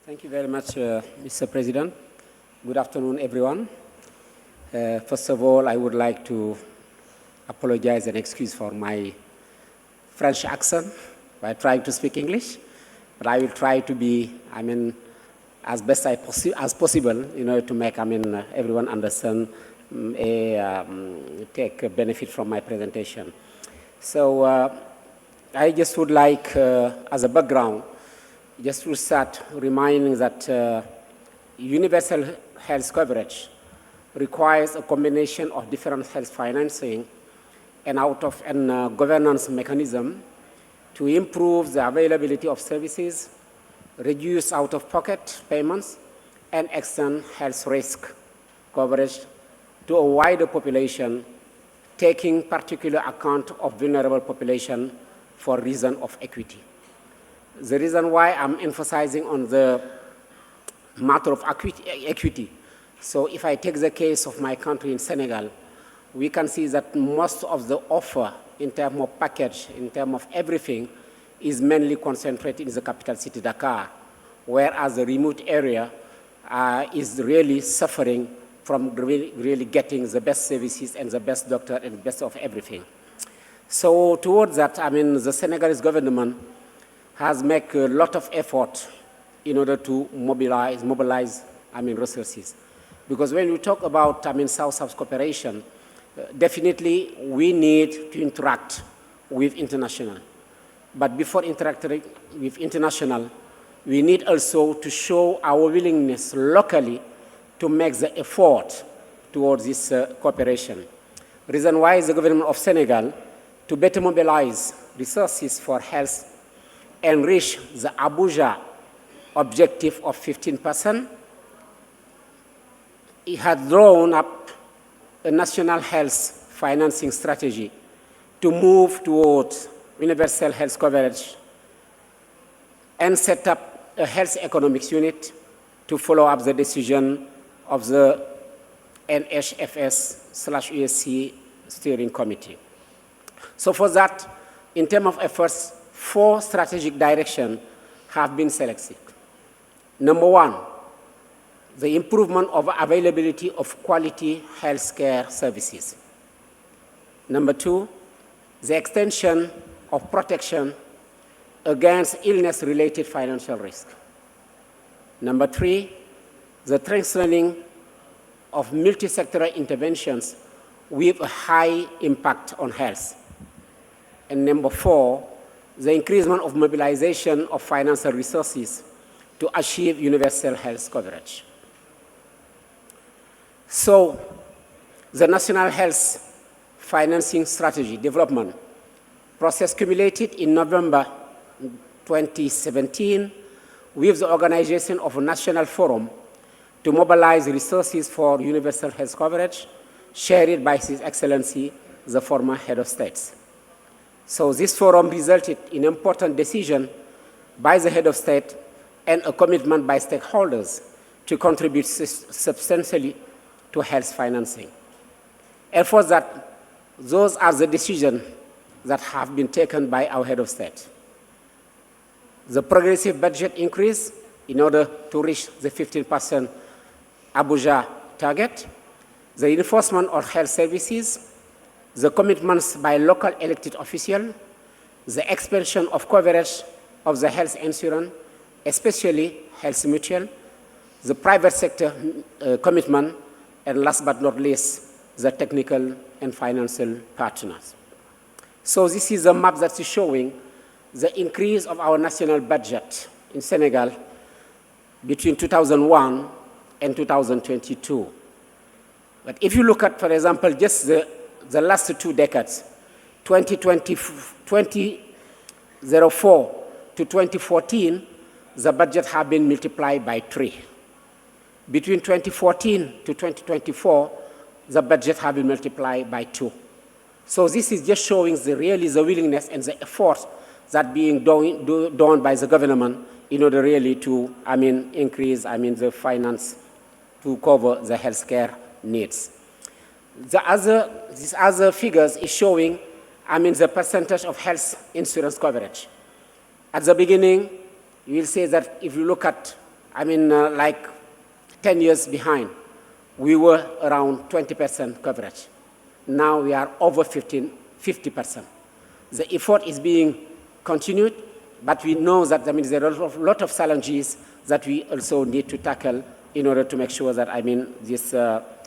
Thank you very much, Mr. President. Good afternoon, everyone. First of all, I would like to apologize and excuse for my French accent by trying to speak English, but I will try to be, as best as possible, in order to make, everyone understand, take a benefit from my presentation. So I just would like, as a background, just to start reminding that universal health coverage requires a combination of different health financing and governance mechanism to improve the availability of services, reduce out-of-pocket payments, and extend health risk coverage to a wider population, taking particular account of vulnerable population for reason of equity. The reason why I'm emphasizing on the matter of equity, so if I take the case of my country in Senegal, we can see that most of the offer in terms of package, in terms of everything, is mainly concentrated in the capital city, Dhaka, whereas the remote area is really suffering from really getting the best services and the best doctor and the best of everything. So towards that, the Senegalese government has made a lot of effort in order to mobilize resources. Because when we talk about South-South cooperation, definitely we need to interact with international. But before interacting with international, we need also to show our willingness locally to make the effort towards this cooperation. Reason why is the government of Senegal to better mobilize resources for health and reach the Abuja objective of 15%. It had drawn up a national health financing strategy to move towards universal health coverage and set up a health economics unit to follow up the decision of the NHFS/USC steering committee. So for that, in terms of efforts, 4 strategic directions have been selected. Number 1, the improvement of availability of quality healthcare services. Number 2, the extension of protection against illness-related financial risk. Number 3, the strengthening of multi-sectoral interventions with a high impact on health. And number 4, the increasement of mobilization of financial resources to achieve universal health coverage. So, the National Health Financing Strategy Development process culminated in November 2017 with the organization of a national forum to mobilize resources for universal health coverage, chaired by His Excellency, the former head of state. So this forum resulted in important decision by the head of state and a commitment by stakeholders to contribute substantially to health financing. And for that, those are the decisions that have been taken by our head of state. The progressive budget increase in order to reach the 15% Abuja target, the reinforcement of health services, the commitments by local elected officials, the expansion of coverage of the health insurance, especially health mutual, the private sector commitment, and last but not least, the technical and financial partners. So this is a map that is showing the increase of our national budget in Senegal between 2001 and 2022. But if you look at, for example, just the last 2 decades, 2004 to 2014, the budget has been multiplied by 3. Between 2014 to 2024, the budget has been multiplied by 2. So this is just showing the willingness and the effort that being done by the government in order really to increase the finance to cover the healthcare needs. These other figures is showing the percentage of health insurance coverage. At the beginning, you will see that if you look at like 10 years behind. We were around 20% coverage. Now we are over 50%. The effort is being continued, but we know that there are a lot of challenges that we also need to tackle in order to make sure that this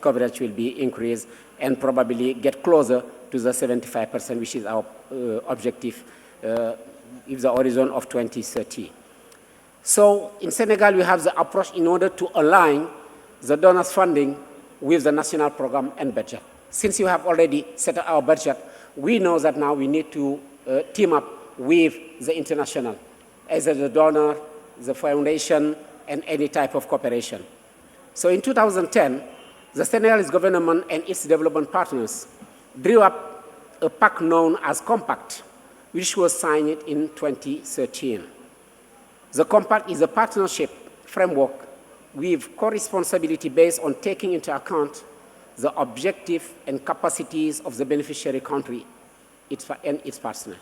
coverage will be increased and probably get closer to the 75%, which is our objective in the horizon of 2030. So in Senegal, we have the approach in order to align the donors' funding with the national program and budget. Since you have already set our budget, we know that now we need to team up with the international, either the donor, the foundation, and any type of cooperation. So in 2010, the Senegalese government and its development partners drew up a pact known as Compact, which was signed in 2013. The Compact is a partnership framework with co-responsibility based on taking into account the objective and capacities of the beneficiary country and its partner.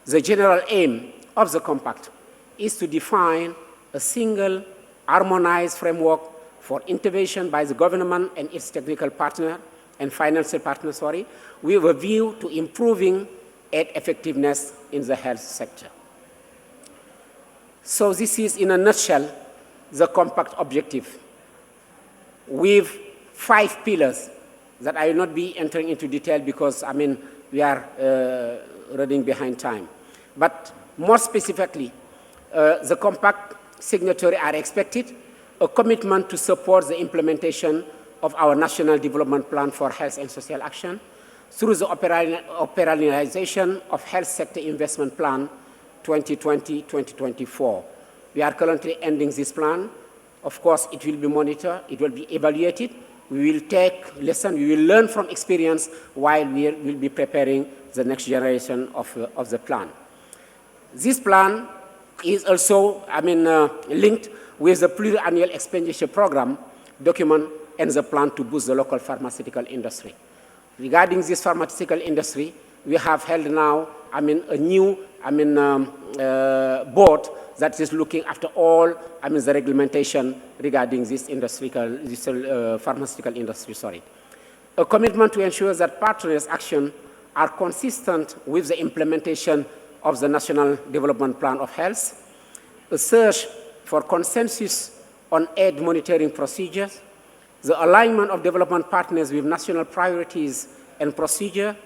The general aim of the Compact is to define a single, harmonized framework for intervention by the government and its technical partner and financial partner, with a view to improving aid effectiveness in the health sector. So this is, in a nutshell, the Compact objective, with 5 pillars that I will not be entering into detail because, we are running behind time. But more specifically, the Compact signatories are expected a commitment to support the implementation of our National Development Plan for Health and Social Action through the operationalization of Health Sector Investment Plan 2020-2024. We are currently ending this plan. Of course, it will be monitored, it will be evaluated. We will take lessons, we will learn from experience while we will be preparing the next generation of the plan. This plan is also, linked with the pluriannual expenditure program document and the plan to boost the local pharmaceutical industry. Regarding this pharmaceutical industry, we have held now, a new, board that is looking after all, the regulation regarding this pharmaceutical industry, A commitment to ensure that partners' action are consistent with the implementation of the National Development Plan of Health, a search for consensus on aid monitoring procedures, the alignment of development partners with national priorities and procedure,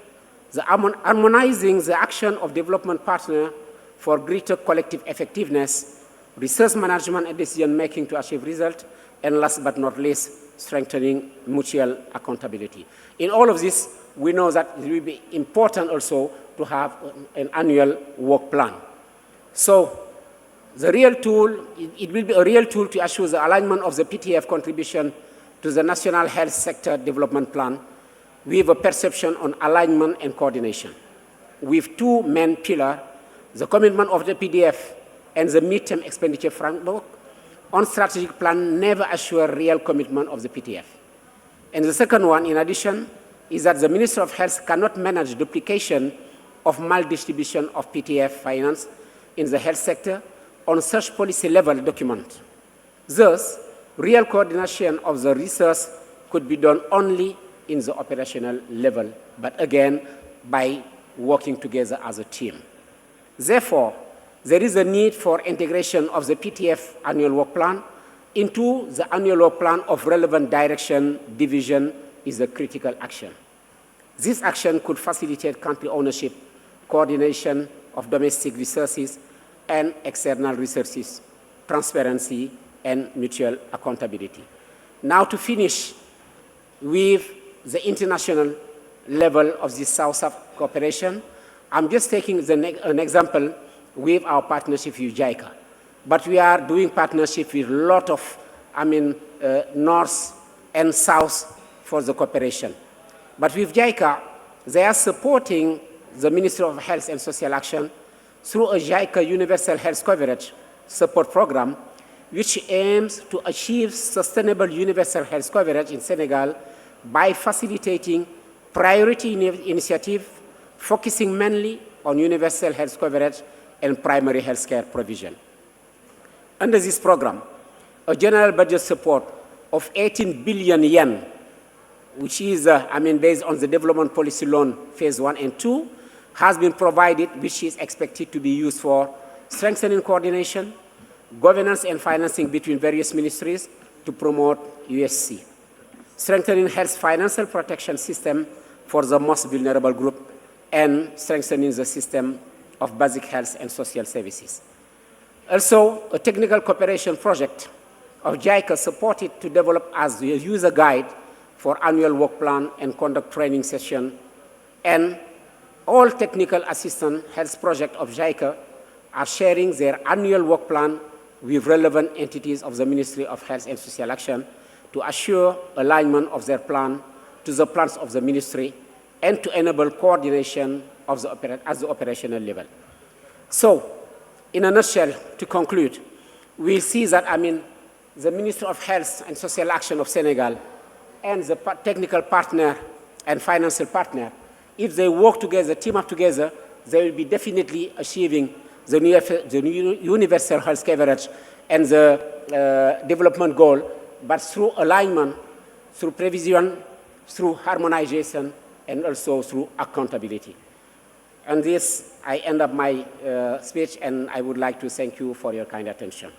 the harmonizing the action of development partners for greater collective effectiveness, resource management and decision-making to achieve results, and last but not least, strengthening mutual accountability. In all of this, we know that it will be important also to have an annual work plan. So the real tool, it will be a real tool to assure the alignment of the PTF contribution to the National Health Sector Development Plan with a perception on alignment and coordination. With 2 main pillars, the commitment of the PDF and the midterm expenditure framework on strategic plan never assure real commitment of the PTF. And the second one, in addition, is that the Minister of Health cannot manage duplication of maldistribution of PTF finance in the health sector on such policy level document. Thus, real coordination of the research could be done only in the operational level, but again, by working together as a team. Therefore, there is a need for integration of the PTF annual work plan into the annual work plan of relevant direction division is a critical action. This action could facilitate country ownership, coordination of domestic resources and external resources, transparency, and mutual accountability. Now to finish with the international level of this South-South cooperation, I'm just taking an example with our partnership with JICA. But we are doing partnership with a lot of, North and South for the cooperation. But with JICA, they are supporting the Ministry of Health and Social Action through a JICA Universal Health Coverage Support Program, which aims to achieve sustainable universal health coverage in Senegal by facilitating priority initiative, focusing mainly on universal health coverage and primary health care provision. Under this program, a general budget support of 18 billion yen, which is, based on the development policy loan phase 1 and 2, has been provided, which is expected to be used for strengthening coordination, governance and financing between various ministries to promote USC, strengthening health financial protection system for the most vulnerable group, and strengthening the system of basic health and social services. Also, a technical cooperation project of JICA supported to develop as a user guide for annual work plan and conduct training session, and all technical assistance health projects of JICA are sharing their annual work plan with relevant entities of the Ministry of Health and Social Action to assure alignment of their plan to the plans of the ministry and to enable coordination of at the operational level. So, in a nutshell, to conclude, we see that, the Ministry of Health and Social Action of Senegal and the technical partner and financial partner, if they work together, team up together, they will be definitely achieving the new universal health coverage and the development goal, but through alignment, through prevision, through harmonization, and also through accountability. And this, I end up my speech, and I would like to thank you for your kind attention.